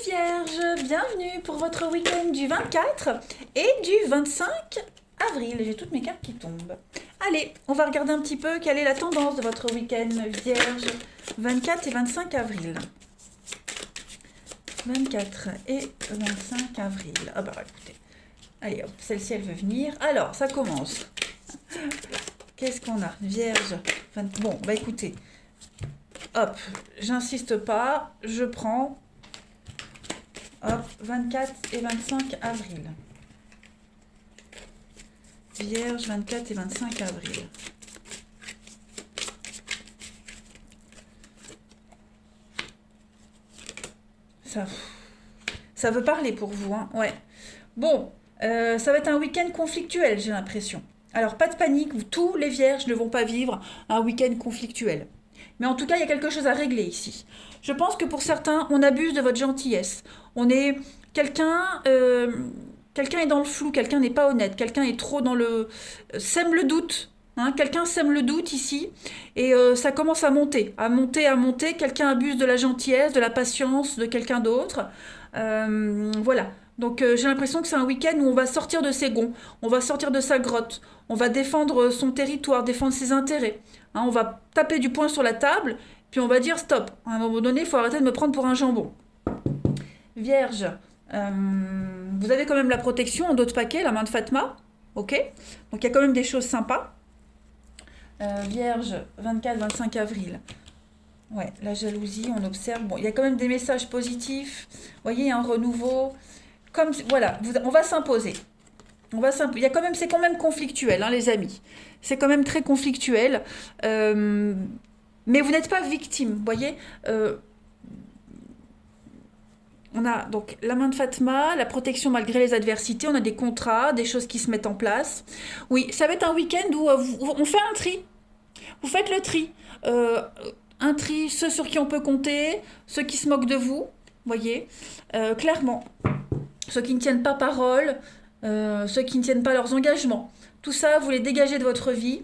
Vierge, bienvenue pour votre week-end du 24 et du 25 avril. J'ai toutes mes cartes qui tombent. Allez, on va regarder un petit peu quelle est la tendance de votre week-end Vierge 24 et 25 avril. 24 et 25 avril. Ah bah écoutez, allez hop, celle-ci elle veut venir. Alors, ça commence. Qu'est-ce qu'on a Vierge. Bon, bah écoutez, hop, j'insiste pas, je prends... Hop, 24 et 25 avril. Vierge, 24 et 25 avril. Ça veut parler pour vous, hein. Ouais. Bon, ça va être un week-end conflictuel, j'ai l'impression. Alors, pas de panique, tous les vierges ne vont pas vivre un week-end conflictuel. Mais en tout cas, il y a quelque chose à régler ici. Je pense que pour certains, on abuse de votre gentillesse. On est quelqu'un est dans le flou, quelqu'un n'est pas honnête, quelqu'un est trop dans le sème le doute. Hein, quelqu'un sème le doute ici et ça commence à monter, à monter, à monter. Quelqu'un abuse de la gentillesse, de la patience de quelqu'un d'autre. Voilà. Donc j'ai l'impression que c'est un week-end où on va sortir de ses gonds, on va sortir de sa grotte, on va défendre son territoire, défendre ses intérêts. Hein, on va taper du poing sur la table, puis on va dire stop. À un moment donné, il faut arrêter de me prendre pour un jambon. Vierge, vous avez quand même la protection en dos de paquet, la main de Fatma. Ok. Donc il y a quand même des choses sympas. Vierge, 24-25 avril. Ouais, la jalousie, on observe. Bon, il y a quand même des messages positifs. Vous voyez, un renouveau. Comme, voilà, on va s'imposer. Il y a quand même, c'est quand même conflictuel, hein, les amis. C'est quand même très conflictuel. Mais vous n'êtes pas victime, vous voyez. On a donc la main de Fatma, la protection malgré les adversités, on a des contrats, des choses qui se mettent en place. Oui, ça va être un week-end où on fait un tri. Vous faites le tri. Un tri, ceux sur qui on peut compter, ceux qui se moquent de vous, voyez, clairement. Ceux qui ne tiennent pas parole, ceux qui ne tiennent pas leurs engagements. Tout ça, vous les dégagez de votre vie.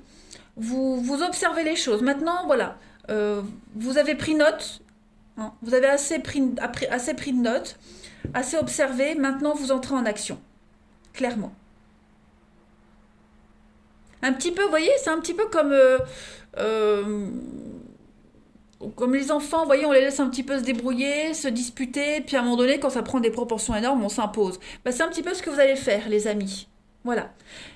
Vous observez les choses. Maintenant, voilà, vous avez pris note. Hein, vous avez assez pris de notes, assez observé. Maintenant, vous entrez en action. Clairement. Un petit peu, vous voyez, c'est un petit peu comme les enfants, vous voyez, on les laisse un petit peu se débrouiller, se disputer, puis à un moment donné, quand ça prend des proportions énormes, on s'impose. Ben, c'est un petit peu ce que vous allez faire, les amis. Voilà.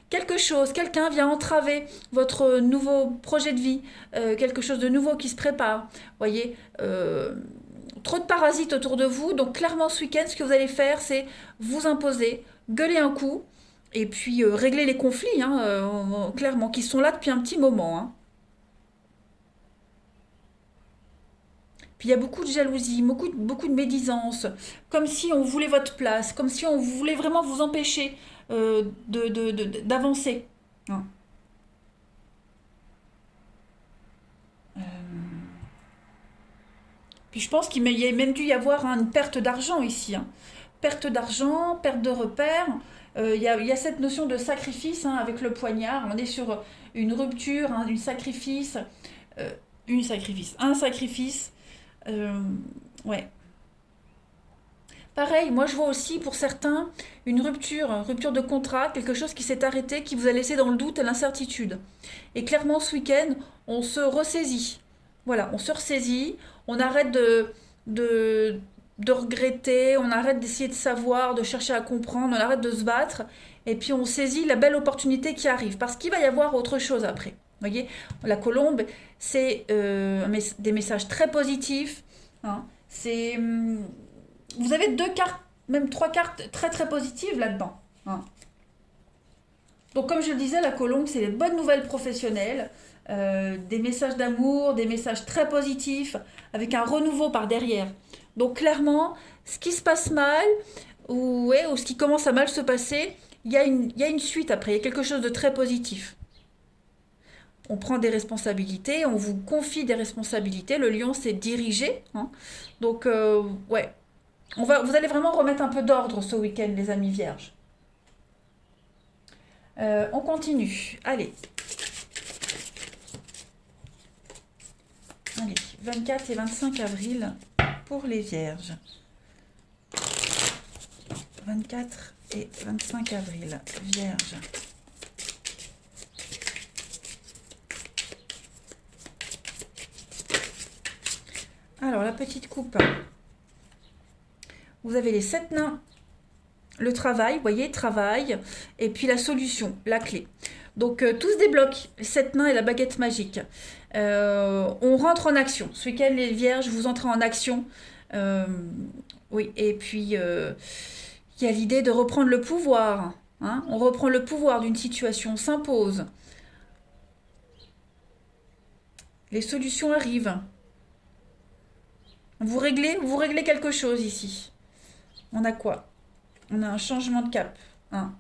Quelqu'un vient entraver votre nouveau projet de vie, quelque chose de nouveau qui se prépare. Vous voyez, trop de parasites autour de vous. Donc clairement, ce week-end, ce que vous allez faire, c'est vous imposer, gueuler un coup, et puis régler les conflits, hein, clairement, qui sont là depuis un petit moment. Hein. Puis il y a beaucoup de jalousie, beaucoup de médisance, comme si on voulait votre place, comme si on voulait vraiment vous empêcher d'avancer. Hein. Euh, Puis je pense qu'il y a même dû y avoir une perte d'argent ici. Hein. Perte d'argent, perte de repères. Il y a cette notion de sacrifice hein, avec le poignard. On est sur une rupture, hein, euh, un sacrifice. Ouais. Pareil, moi je vois aussi pour certains une rupture de contrat, quelque chose qui s'est arrêté, qui vous a laissé dans le doute et l'incertitude. Et clairement ce week-end, on se ressaisit. Voilà, on se ressaisit, on arrête de, de regretter, on arrête d'essayer de savoir, de chercher à comprendre, on arrête de se battre, et puis on saisit la belle opportunité qui arrive, parce qu'il va y avoir autre chose après. Vous voyez, la colombe, c'est des messages très positifs. Hein. Vous avez deux cartes, même trois cartes très très positives là-dedans. Hein. Donc comme je le disais, la colombe, c'est les bonnes nouvelles professionnelles, des messages d'amour, des messages très positifs, avec un renouveau par derrière. Donc clairement, ce qui se passe mal, ou ce qui commence à mal se passer, il y a une suite après, il y a quelque chose de très positif. On prend des responsabilités, on vous confie des responsabilités. Le lion, c'est diriger. Hein. Donc, ouais. Vous allez vraiment remettre un peu d'ordre ce week-end, les amis vierges. On continue. Allez. Allez, 24 et 25 avril pour les vierges. 24 et 25 avril. Vierge. Alors, la petite coupe. Vous avez les 7 nains. Le travail, vous voyez, travail. Et puis la solution, la clé. Donc, tout se débloque. Les 7 nains et la baguette magique. On rentre en action. Ce week-end, les vierges, vous entrez en action. Oui, et puis, il y a l'idée de reprendre le pouvoir. Hein. On reprend le pouvoir d'une situation, on s'impose. Les solutions arrivent. Vous réglez quelque chose ici. On a quoi? On a un changement de cap. Hein.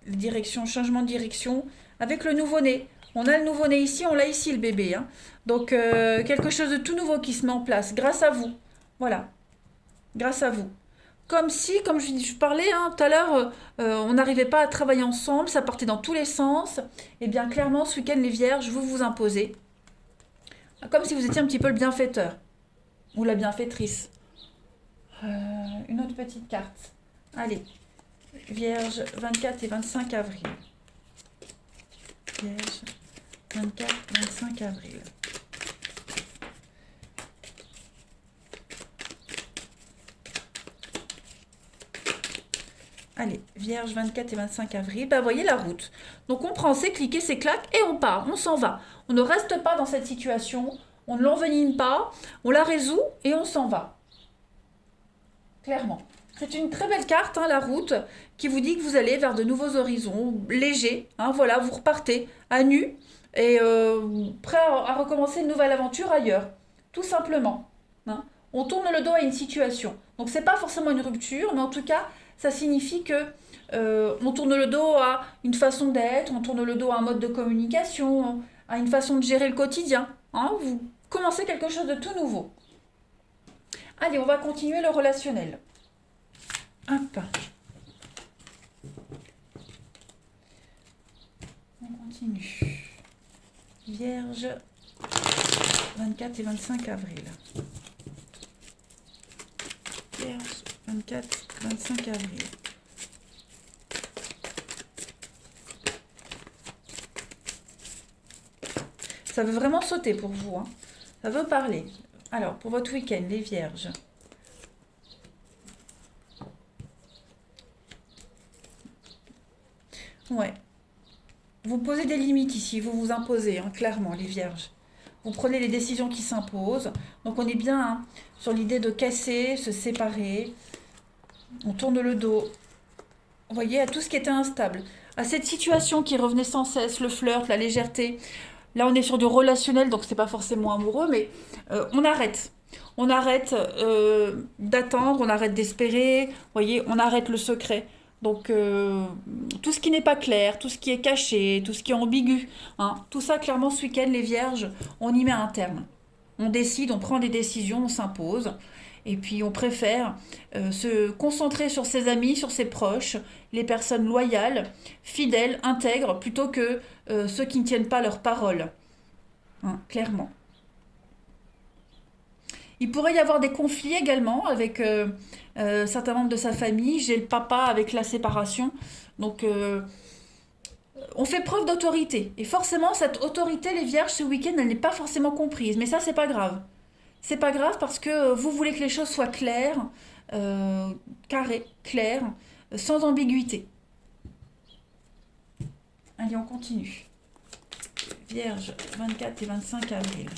Direction, changement de direction avec le nouveau-né. On a le nouveau-né ici, on l'a ici le bébé. Hein. Donc quelque chose de tout nouveau qui se met en place grâce à vous. Voilà, grâce à vous. Comme si, comme je parlais hein, tout à l'heure, on n'arrivait pas à travailler ensemble, ça partait dans tous les sens. Et bien clairement, ce week-end, les vierges, vous vous imposez. Comme si vous étiez un petit peu le bienfaiteur. Ou la bienfaitrice. Une autre petite carte. Allez, Vierge, 24 et 25 avril. Vierge, 24, 25 avril. Allez, Vierge, 24 et 25 avril. Bah, voyez la route. Donc, on prend ses clics et ses claques et on part, on s'en va. On ne reste pas dans cette situation, on ne l'envenime pas, on la résout et on s'en va. Clairement. C'est une très belle carte, hein, la route, qui vous dit que vous allez vers de nouveaux horizons, légers. Hein, voilà, vous repartez à nu et prêt à recommencer une nouvelle aventure ailleurs. Tout simplement. Hein. On tourne le dos à une situation. Donc, c'est pas forcément une rupture, mais en tout cas, ça signifie que on tourne le dos à une façon d'être, on tourne le dos à un mode de communication, à une façon de gérer le quotidien. Hein, vous commencez quelque chose de tout nouveau. Allez, on va continuer le relationnel. Hop. On continue. Vierge, 24 et 25 avril. Vierge, 24, 25 avril. Ça veut vraiment sauter pour vous. Hein. Ça veut parler. Alors, pour votre week-end, les vierges. Ouais. Vous posez des limites ici, vous vous imposez, hein, clairement, les vierges. Vous prenez les décisions qui s'imposent. Donc on est bien hein, sur l'idée de casser, se séparer. On tourne le dos. Vous voyez, à tout ce qui était instable. À cette situation qui revenait sans cesse, le flirt, la légèreté. Là, on est sur du relationnel, donc c'est pas forcément amoureux, mais on arrête. On arrête d'attendre, on arrête d'espérer. Vous voyez, on arrête le secret. Donc, tout ce qui n'est pas clair, tout ce qui est caché, tout ce qui est ambigu, hein, tout ça, clairement, ce week-end, les vierges, on y met un terme. On décide, on prend des décisions, on s'impose. Et puis, on préfère se concentrer sur ses amis, sur ses proches, les personnes loyales, fidèles, intègres, plutôt que ceux qui ne tiennent pas leur parole. Hein, clairement. Il pourrait y avoir des conflits également avec certains membres de sa famille. J'ai le papa avec la séparation. Donc, on fait preuve d'autorité. Et forcément, cette autorité, les vierges, ce week-end, elle n'est pas forcément comprise. Mais ça, c'est pas grave. C'est pas grave parce que vous voulez que les choses soient claires, carrées, claires, sans ambiguïté. Allez, on continue. Vierge, 24 et 25 avril.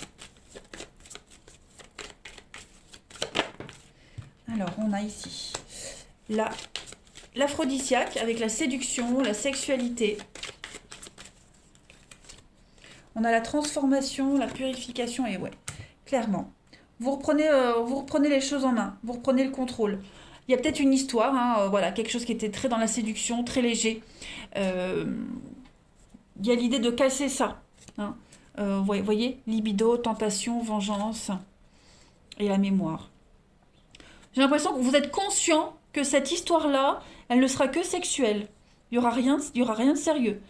Alors, on a ici l'aphrodisiaque avec la séduction, la sexualité. On a la transformation, la purification et ouais, clairement. Vous reprenez les choses en main, vous reprenez le contrôle. Il y a peut-être une histoire, hein, voilà, quelque chose qui était très dans la séduction, très léger. Il y a l'idée de casser ça. Hein. Voyez, libido, tentation, vengeance et la mémoire. J'ai l'impression que vous êtes conscient que cette histoire-là, elle ne sera que sexuelle. Il y aura rien de sérieux.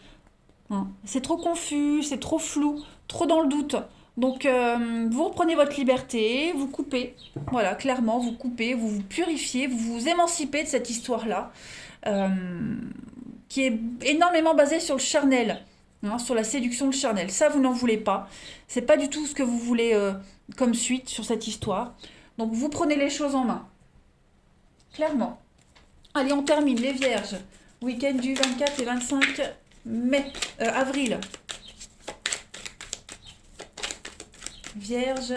Hein. C'est trop confus, c'est trop flou, trop dans le doute. Donc, vous reprenez votre liberté, vous coupez. Voilà, clairement, vous coupez, vous vous purifiez, vous vous émancipez de cette histoire-là. euh, qui est énormément basé sur le charnel, hein, sur la séduction, le charnel. Ça, vous n'en voulez pas. C'est pas du tout ce que vous voulez comme suite sur cette histoire. Donc, vous prenez les choses en main. Clairement. Allez, on termine. Les vierges. Week-end du 24 et 25 avril. Vierge,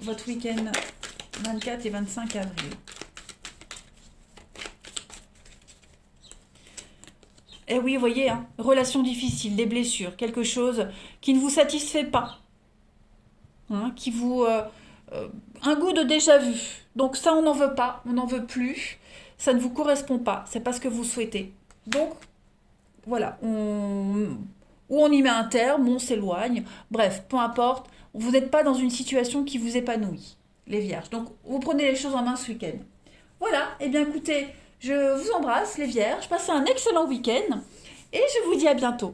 votre week-end 24 et 25 avril. Eh oui, vous voyez, hein, relation difficile, des blessures, quelque chose qui ne vous satisfait pas, hein, qui vous... un goût de déjà vu. Donc ça, on n'en veut pas, on n'en veut plus, ça ne vous correspond pas, c'est pas ce que vous souhaitez. Donc, voilà, ou on y met un terme, ou on s'éloigne, bref, peu importe, vous n'êtes pas dans une situation qui vous épanouit, les vierges. Donc, vous prenez les choses en main ce week-end. Voilà, et bien écoutez, je vous embrasse les vierges, passez un excellent week-end et je vous dis à bientôt.